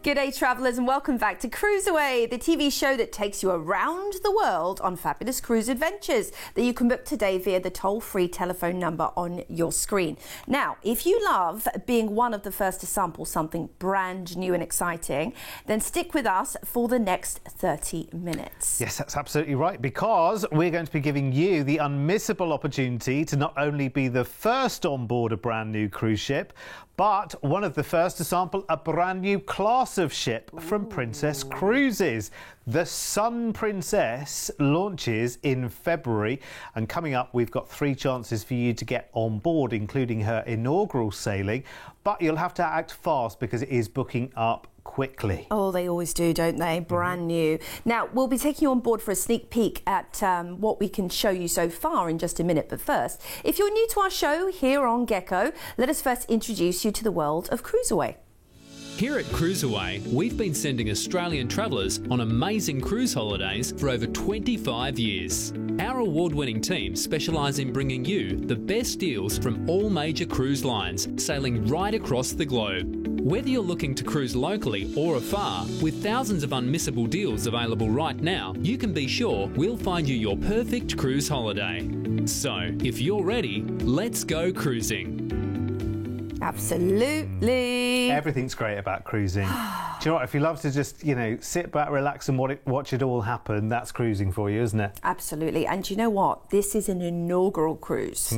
G'day travellers and welcome back to Cruise Away, the TV show that takes you around the world on fabulous cruise adventures that you can book today via the toll-free telephone number on your screen. Now, if you love being one of the first to sample something brand new and exciting, then stick with us for the next 30 minutes. Yes, that's absolutely right, because we're going to be giving you the unmissable opportunity to not only be the first on board a brand new cruise ship, but one of the first to sample a brand new class of ship from Princess Cruises. The Sun Princess launches in February, and coming up we've got 3 chances for you to get on board, including her inaugural sailing, but you'll have to act fast because it is booking up quickly. Oh, they always do, don't they? Brand new. Now, we'll be taking you on board for a sneak peek at what we can show you so far in just a minute. But first, if you're new to our show here on Gecko, let us first introduce you to the world of Cruise Away. Here at Cruise Away, we've been sending Australian travellers on amazing cruise holidays for over 25 years. Our award-winning team specialise in bringing you the best deals from all major cruise lines, sailing right across the globe. Whether you're looking to cruise locally or afar, with thousands of unmissable deals available right now, you can be sure we'll find you your perfect cruise holiday. So, if you're ready, let's go cruising. Absolutely. Everything's great about cruising. Do you know what? If you love to just, sit back, relax and watch it all happen, that's cruising for you, isn't it? Absolutely. And do you know what? This is an inaugural cruise.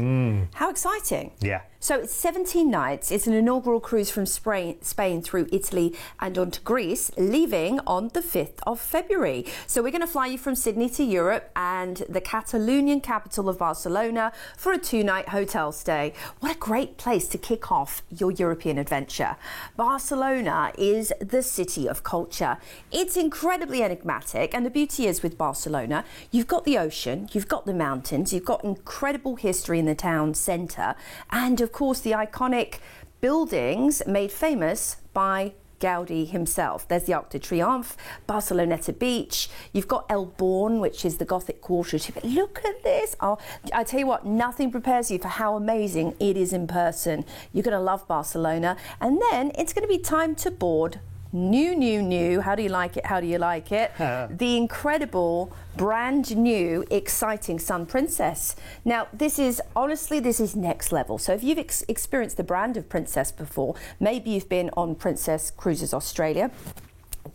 How exciting. Yeah. So it's 17 nights. It's an inaugural cruise from Spain through Italy and on to Greece, leaving on the 5th of February. So we're going to fly you from Sydney to Europe and the Catalonian capital of Barcelona for a 2-night hotel stay. What a great place to kick off your European adventure. Barcelona is the city of culture. It's incredibly enigmatic, and the beauty is with Barcelona, you've got the ocean, you've got the mountains, you've got incredible history in the town centre, and of course the iconic buildings made famous by Gaudi himself. There's the Arc de Triomphe, Barceloneta Beach, you've got El Born, which is the Gothic quarter. But look at this. Oh, I tell you what, nothing prepares you for how amazing it is in person. You're going to love Barcelona, and then it's going to be time to board new, how do you like it, the incredible, brand new, exciting Sun Princess. Now, this is next level. So if you've experienced the brand of Princess before, maybe you've been on Princess Cruises Australia,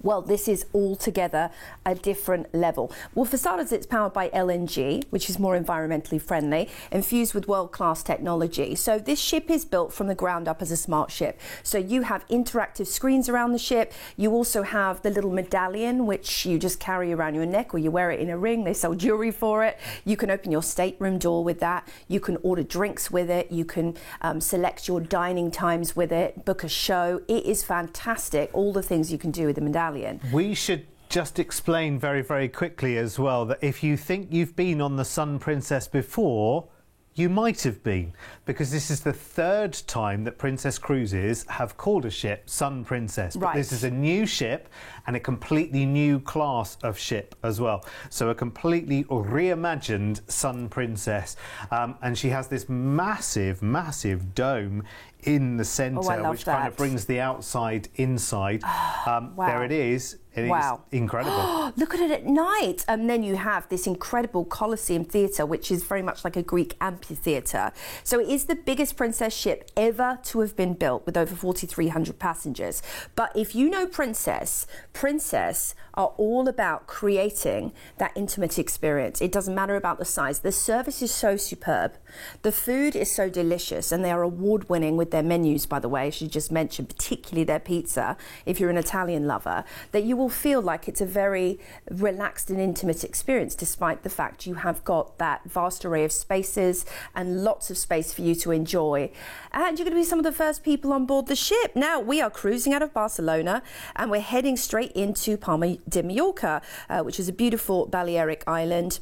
well, this is altogether a different level. Well, for starters, it's powered by LNG, which is more environmentally friendly, infused with world-class technology. So this ship is built from the ground up as a smart ship. So you have interactive screens around the ship. You also have the little medallion, which you just carry around your neck, or you wear it in a ring. They sell jewelry for it. You can open your stateroom door with that. You can order drinks with it. You can select your dining times with it, book a show. It is fantastic, all the things you can do with the medallion. We should just explain very, very quickly as well that if you think you've been on the Sun Princess before, you might have been, because this is the 3rd time that Princess Cruises have called a ship Sun Princess. But this is a new ship and a completely new class of ship as well. So a completely reimagined Sun Princess. And she has this massive, massive dome in the centre, which kind of brings the outside inside. Wow. There it is. It is incredible. Look at it at night. And then you have this incredible Colosseum Theatre, which is very much like a Greek amphitheatre. So it is the biggest Princess ship ever to have been built, with over 4,300 passengers. But if you know Princess are all about creating that intimate experience. It doesn't matter about the size. The service is so superb. The food is so delicious, and they are award-winning with their menus, by the way, as you just mentioned, particularly their pizza, if you're an Italian lover, that you will feel like it's a very relaxed and intimate experience, despite the fact you have got that vast array of spaces and lots of space for you to enjoy. And you're going to be some of the first people on board the ship. Now, we are cruising out of Barcelona, and we're heading straight into Palma de Mallorca, which is a beautiful Balearic island.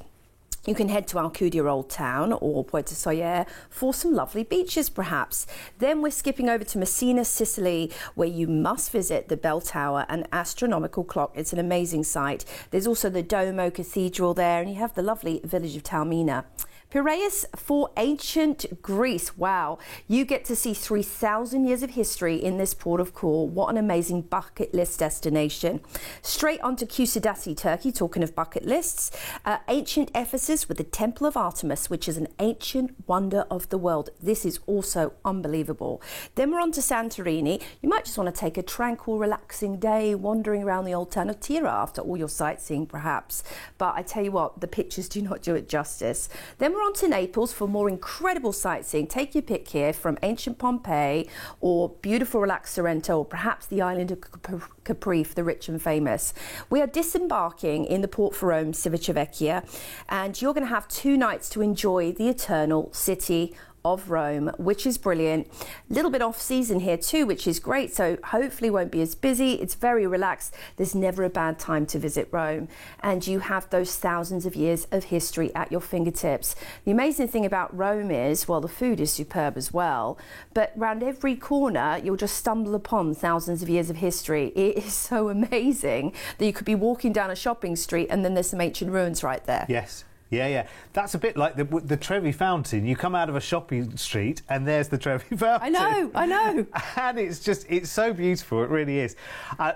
You can head to Alcudia Old Town or Puerto Soller for some lovely beaches, perhaps. Then we're skipping over to Messina, Sicily, where you must visit the bell tower and astronomical clock. It's an amazing sight. There's also the Duomo Cathedral there, and you have the lovely village of Taormina. Piraeus for ancient Greece. Wow. You get to see 3,000 years of history in this port of call. What an amazing bucket list destination. Straight on to Kusadasi, Turkey, talking of bucket lists. Ancient Ephesus with the Temple of Artemis, which is an ancient wonder of the world. This is also unbelievable. Then we're on to Santorini. You might just want to take a tranquil, relaxing day wandering around the old town of Tira after all your sightseeing, perhaps. But I tell you what, the pictures do not do it justice. Then we're on to Naples for more incredible sightseeing. Take your pick here from ancient Pompeii or beautiful relaxed Sorrento or perhaps the island of Capri for the rich and famous. We are disembarking in the port for Rome, Civitavecchia, and you're going to have 2 nights to enjoy the eternal city of Rome, which is brilliant. A little bit off season here too, which is great, so hopefully won't be as busy. It's very relaxed. There's never a bad time to visit Rome, and you have those thousands of years of history at your fingertips. The amazing thing about Rome is, well, the food is superb as well, but around every corner you'll just stumble upon thousands of years of history. It is so amazing that you could be walking down a shopping street and then there's some ancient ruins right there. Yes. Yeah. That's a bit like the Trevi Fountain. You come out of a shopping street and there's the Trevi Fountain. I know. And it's so beautiful. It really is.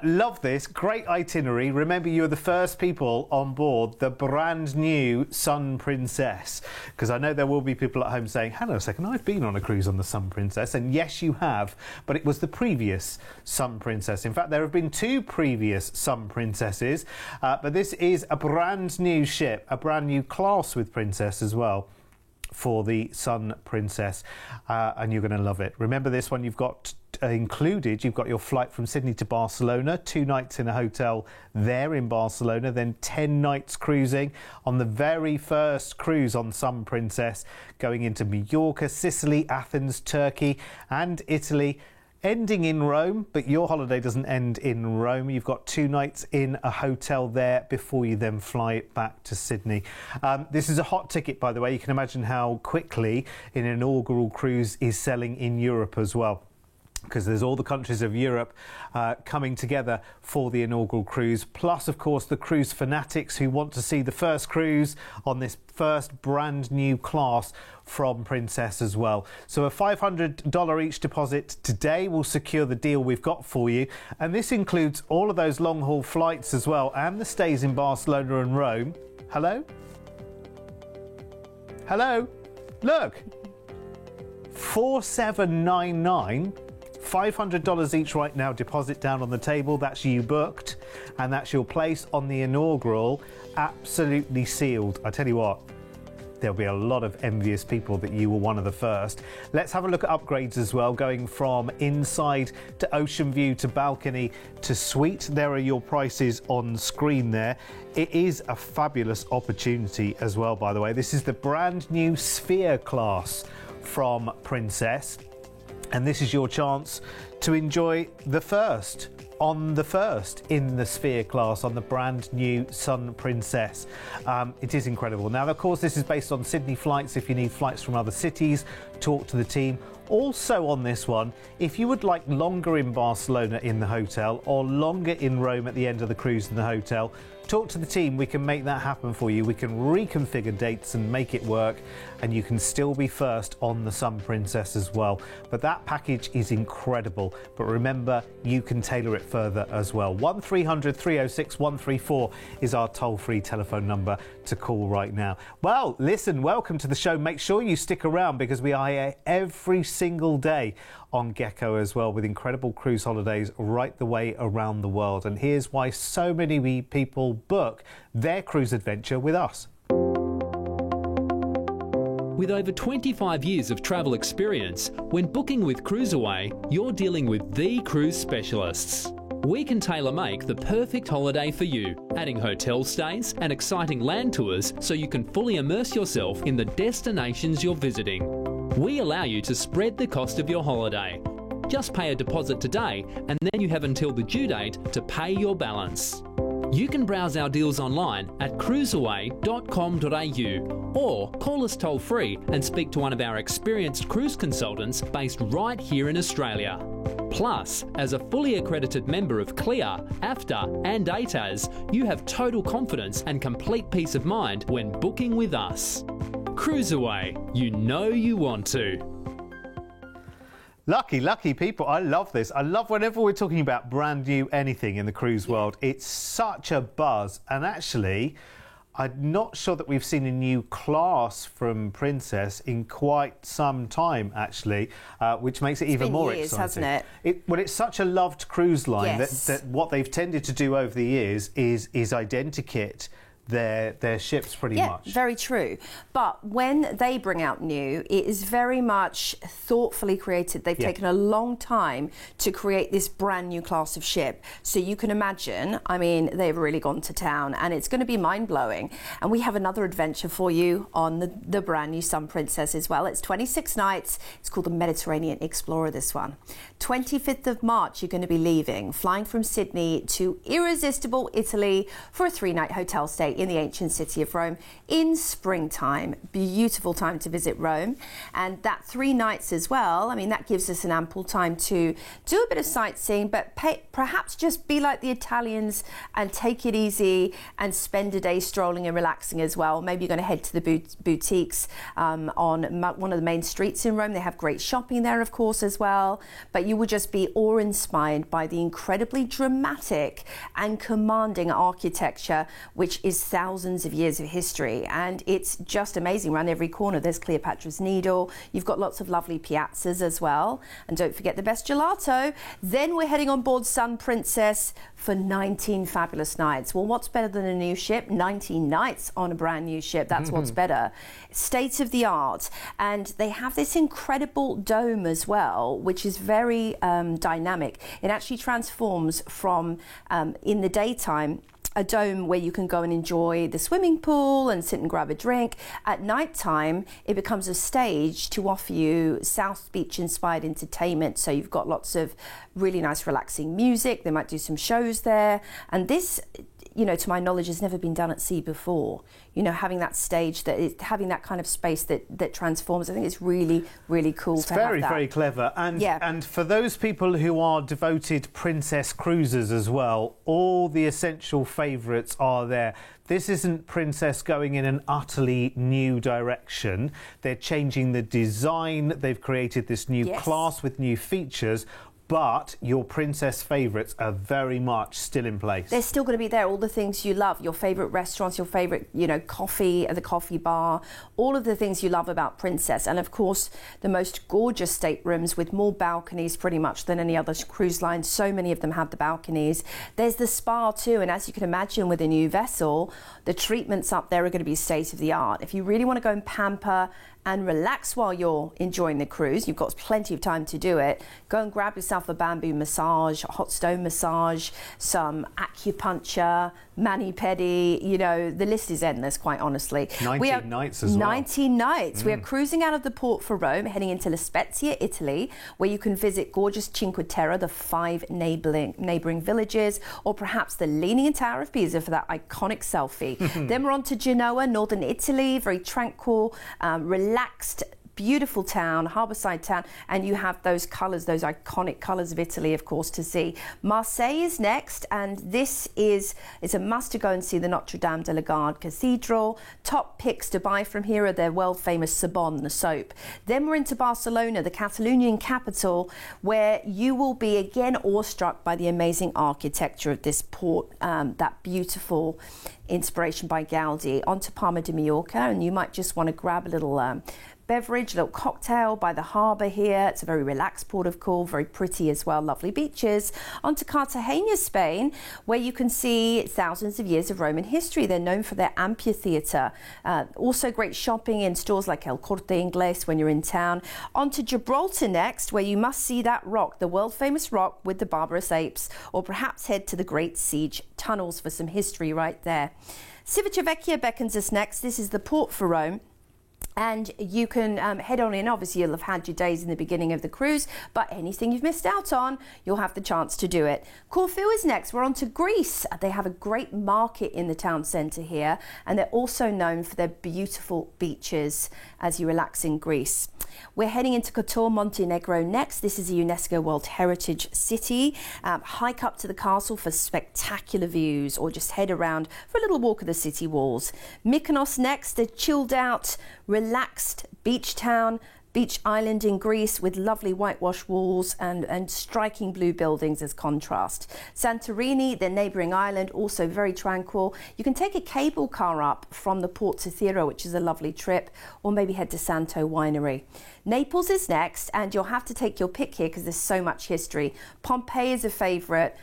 Love this. Great itinerary. Remember, you're the first people on board the brand new Sun Princess. Because I know there will be people at home saying, hang on a second, I've been on a cruise on the Sun Princess. And yes, you have. But it was the previous Sun Princess. In fact, there have been 2 previous Sun Princesses. But this is a brand new ship, a brand new class with Princess as well for the Sun Princess, and you're going to love it. Remember, this one you've got included, you've got your flight from Sydney to Barcelona, 2 nights in a hotel there in Barcelona, then 10 nights cruising on the very first cruise on Sun Princess, going into Mallorca, Sicily, Athens, Turkey and Italy, ending in Rome. But your holiday doesn't end in Rome. You've got 2 nights in a hotel there before you then fly back to Sydney. This is a hot ticket, by the way. You can imagine how quickly an inaugural cruise is selling in Europe as well, because there's all the countries of Europe coming together for the inaugural cruise, plus of course the cruise fanatics who want to see the first cruise on this first brand new class from Princess as well. So a $500 each deposit today will secure the deal we've got for you, and this includes all of those long haul flights as well and the stays in Barcelona and Rome. Hello? Look, 4799. $500 each right now, deposit down on the table. That's you booked, and that's your place on the inaugural, absolutely sealed. I tell you what, there'll be a lot of envious people that you were one of the first. Let's have a look at upgrades as well, going from inside to ocean view to balcony to suite. There are your prices on screen there. It is a fabulous opportunity as well, by the way. This is the brand new Sphere class from Princess, and this is your chance to enjoy the first in the Sphere class on the brand new Sun Princess. It is incredible. Now, of course, this is based on Sydney flights. If you need flights from other cities, talk to the team. Also on this one, if you would like longer in Barcelona in the hotel or longer in Rome at the end of the cruise in the hotel, talk to the team. We can make that happen for you. We can reconfigure dates and make it work, and you can still be first on the Sun Princess as well. But that package is incredible. But remember, you can tailor it further as well. 1300 306 134 is our toll-free telephone number to call right now. Well, listen, welcome to the show. Make sure you stick around, because we are here every single day on Gecko as well, with incredible cruise holidays right the way around the world. And here's why so many people book their cruise adventure with us. With over 25 years of travel experience, when booking with Cruiseaway, you're dealing with the cruise specialists. We can tailor-make the perfect holiday for you, adding hotel stays and exciting land tours so you can fully immerse yourself in the destinations you're visiting. We allow you to spread the cost of your holiday. Just pay a deposit today, and then you have until the due date to pay your balance. You can browse our deals online at cruiseaway.com.au or call us toll free and speak to one of our experienced cruise consultants based right here in Australia. Plus, as a fully accredited member of CLIA, AFTA and ATAS, you have total confidence and complete peace of mind when booking with us. Cruise away. You know you want to. Lucky people. I love this. I love whenever we're talking about brand new anything in the cruise world. It's such a buzz. And actually, I'm not sure that we've seen a new class from Princess in quite some time, actually, which makes it even more years, exciting. hasn't it? Well, it's such a loved cruise line Yes. that what they've tended to do over the years is identikit their ships pretty much. Yeah, very true. But when they bring out new, it is very much thoughtfully created. They've taken a long time to create this brand new class of ship. So you can imagine, I mean, they've really gone to town and it's going to be mind-blowing. And we have another adventure for you on the brand new Sun Princess as well. It's 26 nights. It's called the Mediterranean Explorer, this one. 25th of March, you're going to be leaving, flying from Sydney to irresistible Italy for a 3-night hotel stay in the ancient city of Rome in springtime. Beautiful time to visit Rome. And that 3 nights as well, I mean, that gives us an ample time to do a bit of sightseeing, but perhaps just be like the Italians and take it easy and spend a day strolling and relaxing as well. Maybe you're going to head to the boutiques on one of the main streets in Rome. They have great shopping there, of course, as well. But you will just be awe-inspired by the incredibly dramatic and commanding architecture, which is thousands of years of history. And it's just amazing. Around every corner, there's Cleopatra's Needle. You've got lots of lovely piazzas as well. And don't forget the best gelato. Then we're heading on board Sun Princess for 19 fabulous nights. Well, what's better than a new ship? 19 nights on a brand new ship. That's what's better. State of the art. And they have this incredible dome as well, which is very dynamic. It actually transforms from, in the daytime, a dome where you can go and enjoy the swimming pool and sit and grab a drink. At night time, it becomes a stage to offer you South Beach inspired entertainment. So you've got lots of really nice relaxing music. They might do some shows there. And this, you know, to my knowledge, has never been done at sea before. You know, having that stage, having that kind of space that transforms, I think it's really, really cool to have that. It's very clever. And for those people who are devoted Princess cruisers as well, all the essential favourites are there. This isn't Princess going in an utterly new direction. They're changing the design. They've created this new class with new features. But your Princess favourites are very much still in place. They're still going to be there. All the things you love, your favourite restaurants, your favourite, you know, coffee at the coffee bar, all of the things you love about Princess. And of course, the most gorgeous staterooms with more balconies pretty much than any other cruise line. So many of them have the balconies. There's the spa too. And as you can imagine with a new vessel, the treatments up there are going to be state of the art. If you really want to go and pamper and relax while you're enjoying the cruise, you've got plenty of time to do it. Go and grab yourself a bamboo massage, a hot stone massage, some acupuncture, mani-pedi, you know, the list is endless, quite honestly. 19 nights as well. 19 nights. We are cruising out of the port for Rome, heading into La Spezia, Italy, where you can visit gorgeous Cinque Terre, the 5 neighbouring villages, or perhaps the Leaning Tower of Pisa for that iconic selfie. Then we're on to Genoa, northern Italy, very tranquil, relaxed, beautiful town, harbourside town, and you have those colours, those iconic colours of Italy, of course, to see. Marseille is next, and it's a must to go and see the Notre Dame de la Garde Cathedral. Top picks to buy from here are their world-famous Sabon, the soap. Then we're into Barcelona, the Catalonian capital, where you will be again awestruck by the amazing architecture of this port, that beautiful inspiration by Gaudi. Onto Palma de Mallorca, and you might just want to grab a little beverage, a little cocktail by the harbour here. It's a very relaxed port of call, very pretty as well, lovely beaches. On to Cartagena, Spain, where you can see thousands of years of Roman history. They're known for their amphitheatre. Also great shopping in stores like El Corte Inglés when you're in town. On to Gibraltar next, where you must see that rock, the world-famous rock with the barbarous apes, or perhaps head to the Great Siege tunnels for some history right there. Civitavecchia beckons us next. This is the port for Rome. And you can head on in. Obviously, you'll have had your days in the beginning of the cruise, but anything you've missed out on, you'll have the chance to do it. Corfu is next. We're on to Greece. They have a great market in the town centre here, and they're also known for their beautiful beaches as you relax in Greece. We're heading into Kotor, Montenegro next. This is a UNESCO World Heritage City. Hike up to the castle for spectacular views, or just head around for a little walk of the city walls. Mykonos next, a chilled out, relaxed beach town. Beach island in Greece with lovely whitewashed walls and striking blue buildings as contrast. Santorini, the neighbouring island, also very tranquil. You can take a cable car up from the port to Thera, which is a lovely trip, or maybe head to Santo Winery. Naples is next, and you'll have to take your pick here because there's so much history. Pompeii is a favourite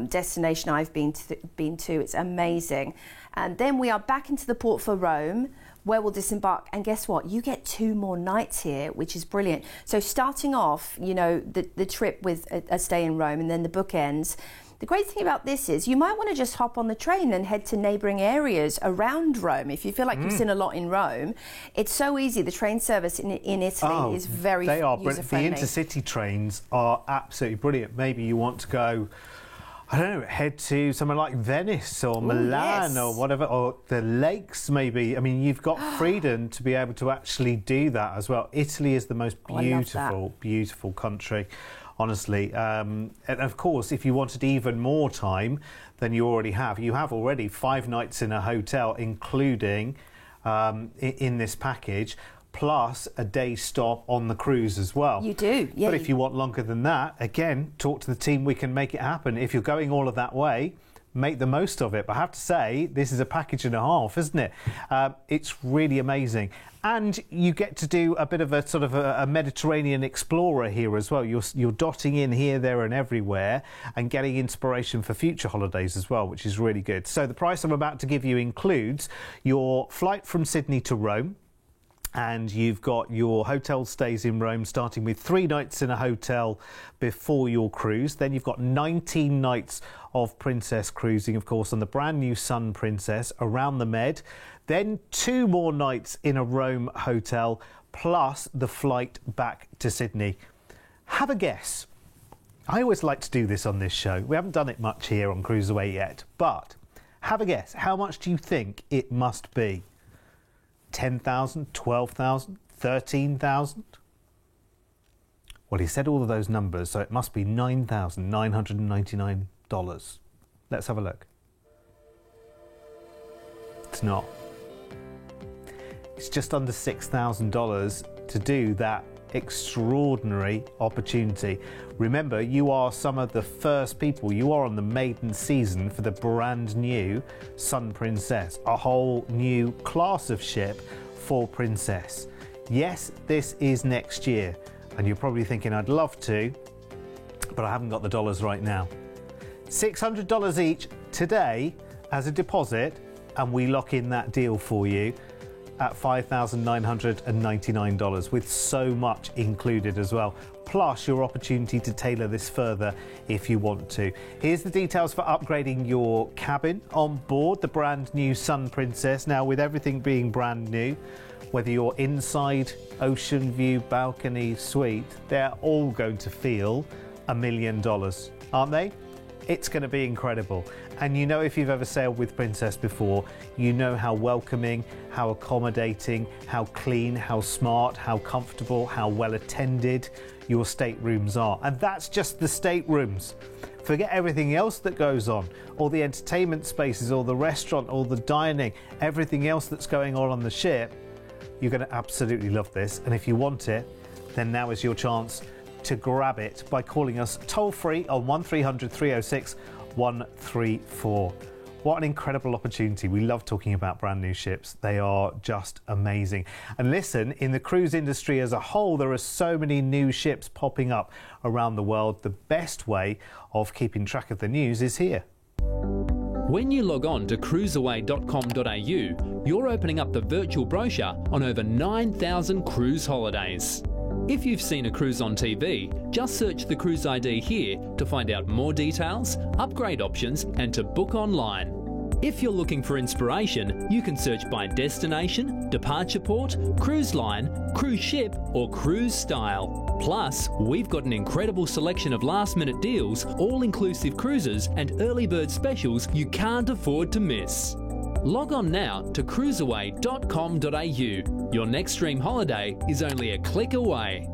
destination I've been to. It's amazing. And then we are back into the port for Rome, where we'll disembark. And guess what? You get 2 more nights here, which is brilliant. So starting off, you know, the trip with a stay in Rome and then the bookends. The great thing about this is you might want to just hop on the train and head to neighbouring areas around Rome. If you feel like you've seen a lot in Rome, it's so easy. The train service in Italy is very user-friendly. The intercity trains are absolutely brilliant. Maybe you want to go, I don't know, head to somewhere like Venice or Milan or whatever, or the lakes maybe. I mean, you've got freedom to be able to actually do that as well. Italy is the most beautiful country, honestly. And of course, if you wanted even more time than you already have, you have already 5 nights in a hotel, including in this package, plus a day stop on the cruise as well. You do, yeah. But if you want longer than that, again, talk to the team, we can make it happen. If you're going all of that way, make the most of it. But I have to say, this is a package and a half, isn't it? It's really amazing. And you get to do a bit of a sort of a Mediterranean explorer here as well. You're dotting in here, there and everywhere and getting inspiration for future holidays as well, which is really good. So the price I'm about to give you includes your flight from Sydney to Rome, and you've got your hotel stays in Rome, starting with 3 nights in a hotel before your cruise. Then you've got 19 nights of Princess cruising, of course, on the brand new Sun Princess around the Med. Then 2 more nights in a Rome hotel, plus the flight back to Sydney. Have a guess. I always like to do this on this show. We haven't done it much here on Cruiserway yet, but have a guess. How much do you think it must be? 10,000, 12,000, 13,000? Well, he said all of those numbers, so it must be $9,999. Let's have a look. It's not. It's just under $6,000 to do that extraordinary opportunity. Remember, you are some of the first people. You are on the maiden season for the brand new Sun Princess, a whole new class of ship for Princess. Yes, this is next year, and you're probably thinking, I'd love to, but I haven't got the dollars right now. $600 each today as a deposit, and we lock in that deal for you at $5,999 with so much included as well, plus your opportunity to tailor this further if you want to. Here's the details for upgrading your cabin on board the brand new Sun Princess. Now, with everything being brand new, whether you're inside, ocean view, balcony, suite, they're all going to feel $1 million, aren't they? It's going to be incredible. And you know, if you've ever sailed with Princess before, you know how welcoming, how accommodating, how clean, how smart, how comfortable, how well attended your staterooms are. And that's just the staterooms. Forget everything else that goes on, all the entertainment spaces, all the restaurant, all the dining, everything else that's going on the ship. You're going to absolutely love this. And if you want it, then now is your chance to grab it by calling us toll-free on 1300 306 134. What an incredible opportunity. We love talking about brand new ships. They are just amazing. And listen, in the cruise industry as a whole, there are so many new ships popping up around the world. The best way of keeping track of the news is here. When you log on to cruiseaway.com.au, you're opening up the virtual brochure on over 9,000 cruise holidays. If you've seen a cruise on TV, just search the cruise ID here to find out more details, upgrade options, and to book online. If you're looking for inspiration, you can search by destination, departure port, cruise line, cruise ship, or cruise style. Plus, we've got an incredible selection of last-minute deals, all-inclusive cruises, and early bird specials you can't afford to miss. Log on now to cruiseaway.com.au. Your next dream holiday is only a click away.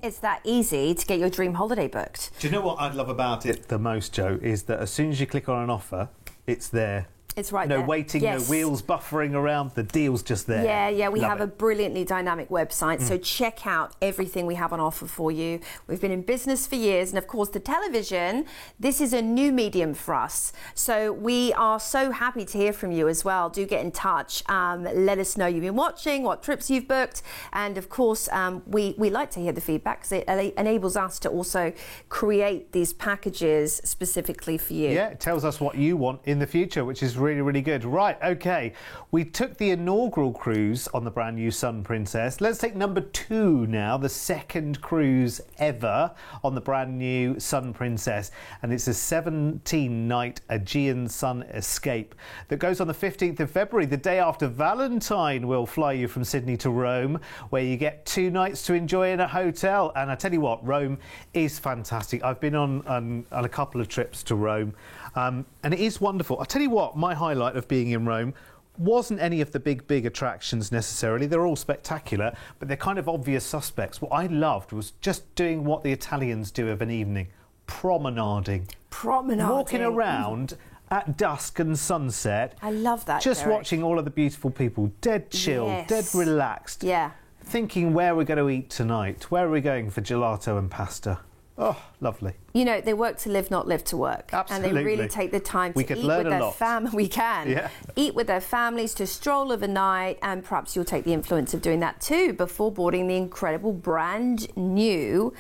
It's that easy to get your dream holiday booked. Do you know what I love about it the most, Joe, is that as soon as you click on an offer, it's there. It's right no there. waiting, Yes. no wheels buffering around, the deal's just there. Yeah, we Love have it. a brilliantly dynamic website, so check out everything we have on offer for you. We've been in business for years, and of course the television, this is a new medium for us. So we are so happy to hear from you as well. Do get in touch. Let us know you've been watching, what trips you've booked, and of course we like to hear the feedback because it enables us to also create these packages specifically for you. Yeah, it tells us what you want in the future, which is really, really good. Right, okay. We took the inaugural cruise on the brand new Sun Princess. Let's take number 2 now, the second cruise ever on the brand new Sun Princess. And it's a 17-night Aegean Sun Escape that goes on the 15th of February, the day after Valentine. We'll fly you from Sydney to Rome, where you get 2 nights to enjoy in a hotel. And I tell you what, Rome is fantastic. I've been on a couple of trips to Rome. And it is wonderful. I'll tell you what, my highlight of being in Rome wasn't any of the big attractions necessarily. They're all spectacular, but they're kind of obvious suspects. What I loved was just doing what the Italians do of an evening, promenading. Walking around at dusk and sunset. I love that, Just Derek. watching all of the beautiful people, dead chill, Yes. dead relaxed. Yeah. Thinking where we're going to eat tonight, where are we going for gelato and pasta. Oh, lovely. You know, they work to live, not live to work. Absolutely. And they really take the time to We could eat learn with a their lot. family. We can. Yeah. Eat with their families, to stroll overnight, and perhaps you'll take the influence of doing that too before boarding the incredible brand new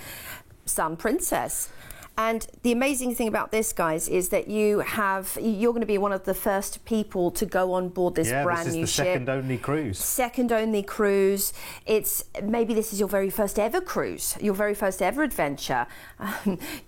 Sun Princess. And the amazing thing about this, guys, is that you're going to be one of the first people to go on board this brand new ship. This is the second only cruise. Second only cruise. Maybe this is your very first ever cruise, your very first ever adventure.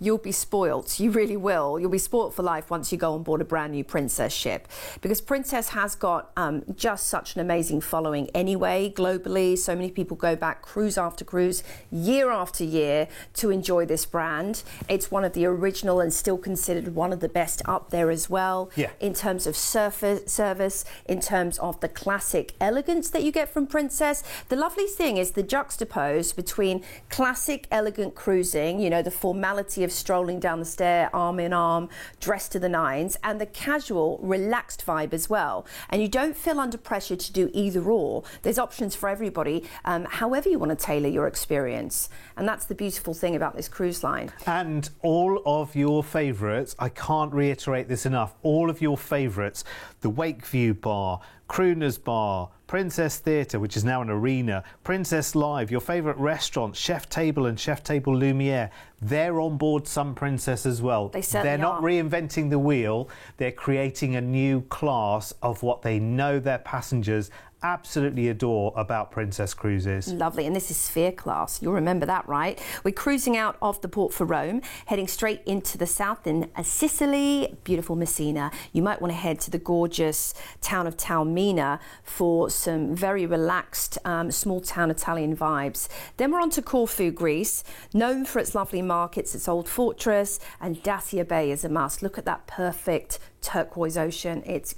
You'll be spoilt. You really will. You'll be spoilt for life once you go on board a brand new Princess ship, because Princess has got just such an amazing following anyway globally. So many people go back cruise after cruise, year after year, to enjoy this brand. It's one of the original and still considered one of the best up there as well. Yeah. In terms of service, in terms of the classic elegance that you get from Princess. The lovely thing is the juxtapose between classic elegant cruising, you know, the formality of strolling down the stair arm in arm, dressed to the nines, and the casual, relaxed vibe as well. And you don't feel under pressure to do either or. There's options for everybody, however you want to tailor your experience. And that's the beautiful thing about this cruise line. And all of your favourites, I can't reiterate this enough, all of your favourites, the Wakeview Bar, Crooner's Bar, Princess Theatre, which is now an arena, Princess Live, your favourite restaurants, Chef Table and Chef Table Lumiere, they're on board Sun Princess as well. They certainly They're not are. reinventing the wheel, they're creating a new class of what they know their passengers absolutely adore about Princess Cruises. Lovely, and this is Sphere class. You'll remember that, right? We're cruising out of the port for Rome, heading straight into the south in Sicily, beautiful Messina. You might want to head to the gorgeous town of Taormina for some very relaxed, small town Italian vibes. Then we're on to Corfu, Greece, known for its lovely markets, its old fortress, and Dacia Bay is a must. Look at that perfect turquoise ocean. It's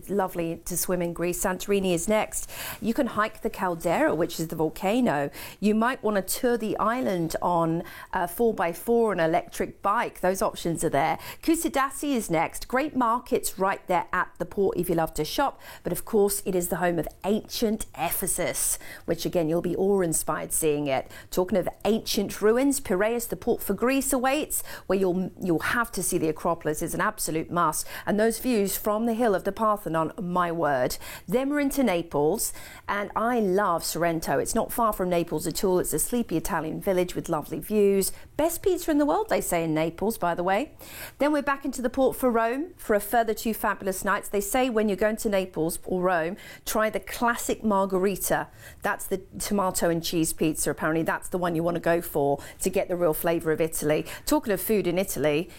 lovely to swim in Greece. Santorini is next. You can hike the caldera, which is the volcano. You might want to tour the island on a 4x4 and electric bike. Those options are there. Kusadasi is next. Great markets right there at the port if you love to shop. But of course, it is the home of ancient Ephesus, which again, you'll be awe-inspired seeing it. Talking of ancient ruins, Piraeus, the port for Greece, awaits, where you'll have to see the Acropolis. It's an absolute must. And those views from the hill of the Parthenon, my word. Then we're into Naples, and I love Sorrento. It's not far from Naples at all. It's a sleepy Italian village with lovely views. Best pizza in the world, they say, in Naples, by the way. Then we're back into the port for Rome for a further 2 fabulous nights. They say when you're going to Naples or Rome, try the classic margherita. That's the tomato and cheese pizza. Apparently that's the one you want to go for to get the real flavour of Italy. Talking of food in Italy,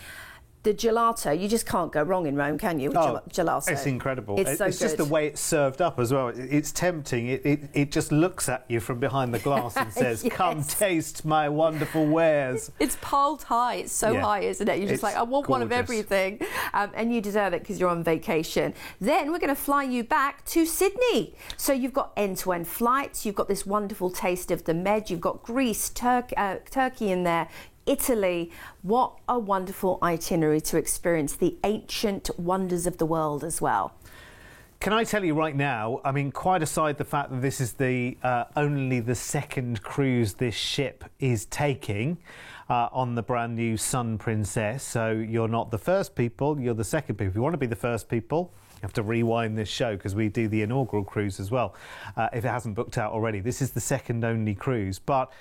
The gelato, you just can't go wrong in Rome, can you? With gelato. It's incredible. It's so it's just the way it's served up as well. It's tempting. It just looks at you from behind the glass and says, Yes. come taste my wonderful wares. It's piled high. It's so high, isn't it? You're just It's like, I want one of gorgeous. everything. And you deserve it because you're on vacation. Then we're going to fly you back to Sydney. So you've got end-to-end flights. You've got this wonderful taste of the Med. You've got Greece, Turkey in there. Italy. What a wonderful itinerary to experience the ancient wonders of the world as well. Can I tell you right now, I mean, quite aside the fact that this is the only the second cruise this ship is taking on the brand new Sun Princess, so you're not the first people, you're the second people. If you want to be the first people, you have to rewind this show because we do the inaugural cruise as well, if it hasn't booked out already. This is the second only cruise, but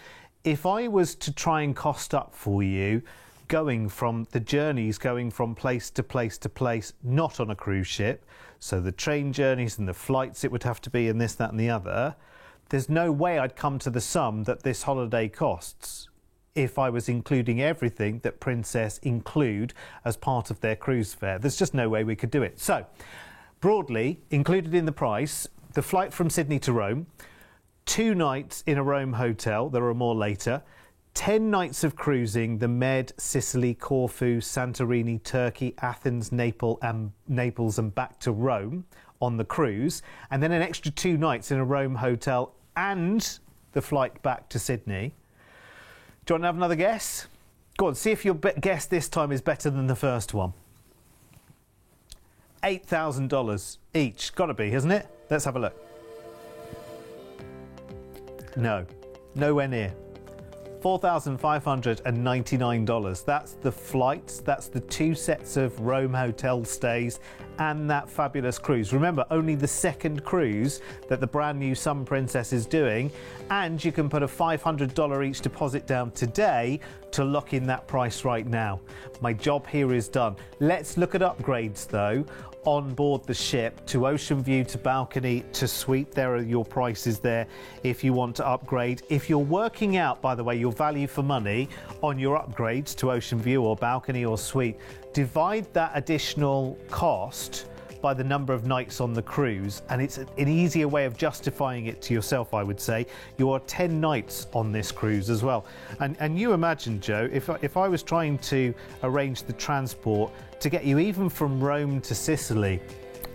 if I was to try and cost up for you, going from place to place to place, not on a cruise ship, so the train journeys and the flights it would have to be and this, that and the other, there's no way I'd come to the sum that this holiday costs if I was including everything that Princess include as part of their cruise fare. There's just no way we could do it. So, broadly, included in the price, the flight from Sydney to Rome, 2 nights in a Rome hotel, there are more later, 10 nights of cruising the Med, Sicily, Corfu, Santorini, Turkey, Athens, Naples and back to Rome on the cruise, and then an extra 2 nights in a Rome hotel and the flight back to Sydney. Do you want to have another guess? Go on, see if your guess this time is better than the first one. $8,000 each. Got to be, hasn't it? Let's have a look. No, nowhere near. $4,599. That's the flights, that's the 2 sets of Rome hotel stays and that fabulous cruise. Remember, only the second cruise that the brand new Sun Princess is doing, and you can put a $500 each deposit down today to lock in that price right now. My job here is done. Let's look at upgrades though. On board the ship, to ocean view, to balcony, to suite. There are your prices there if you want to upgrade. If you're working out, by the way, your value for money on your upgrades to ocean view or balcony or suite, divide that additional cost by the number of nights on the cruise, and it's an easier way of justifying it to yourself, I would say. You are 10 nights on this cruise as well. And you imagine, Joe, if I was trying to arrange the transport to get you even from Rome to Sicily,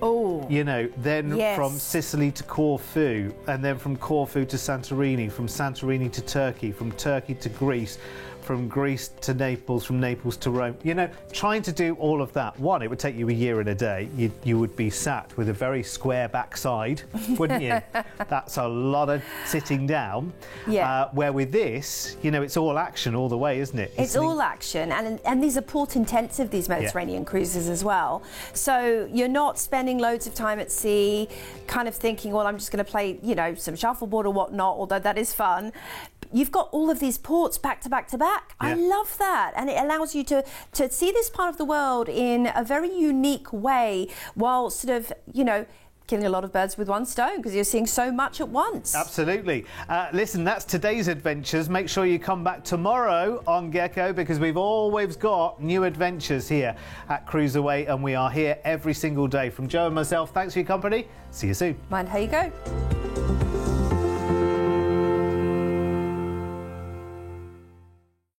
you know, then from Sicily to Corfu, and then from Corfu to Santorini, from Santorini to Turkey, from Turkey to Greece, from Greece to Naples, from Naples to Rome. You know, trying to do all of that, one, it would take you a year and a day. You would be sat with a very square backside, wouldn't you? That's a lot of sitting down. Yeah. Where with this, you know, it's all action all the way, isn't it? It's all action, and these are port intensive, these Mediterranean cruises as well. So you're not spending loads of time at sea, kind of thinking, well, I'm just going to play, you know, some shuffleboard or whatnot, although that is fun. You've got all of these ports back to back to back. I love that. And it allows you to see this part of the world in a very unique way, while sort of, you know, killing a lot of birds with one stone, because you're seeing so much at once. Absolutely. Listen, that's today's adventures. Make sure you come back tomorrow on Gecko, because we've always got new adventures here at Cruise Away, and we are here every single day. From Joe and myself, thanks for your company. See you soon. Mind how you go.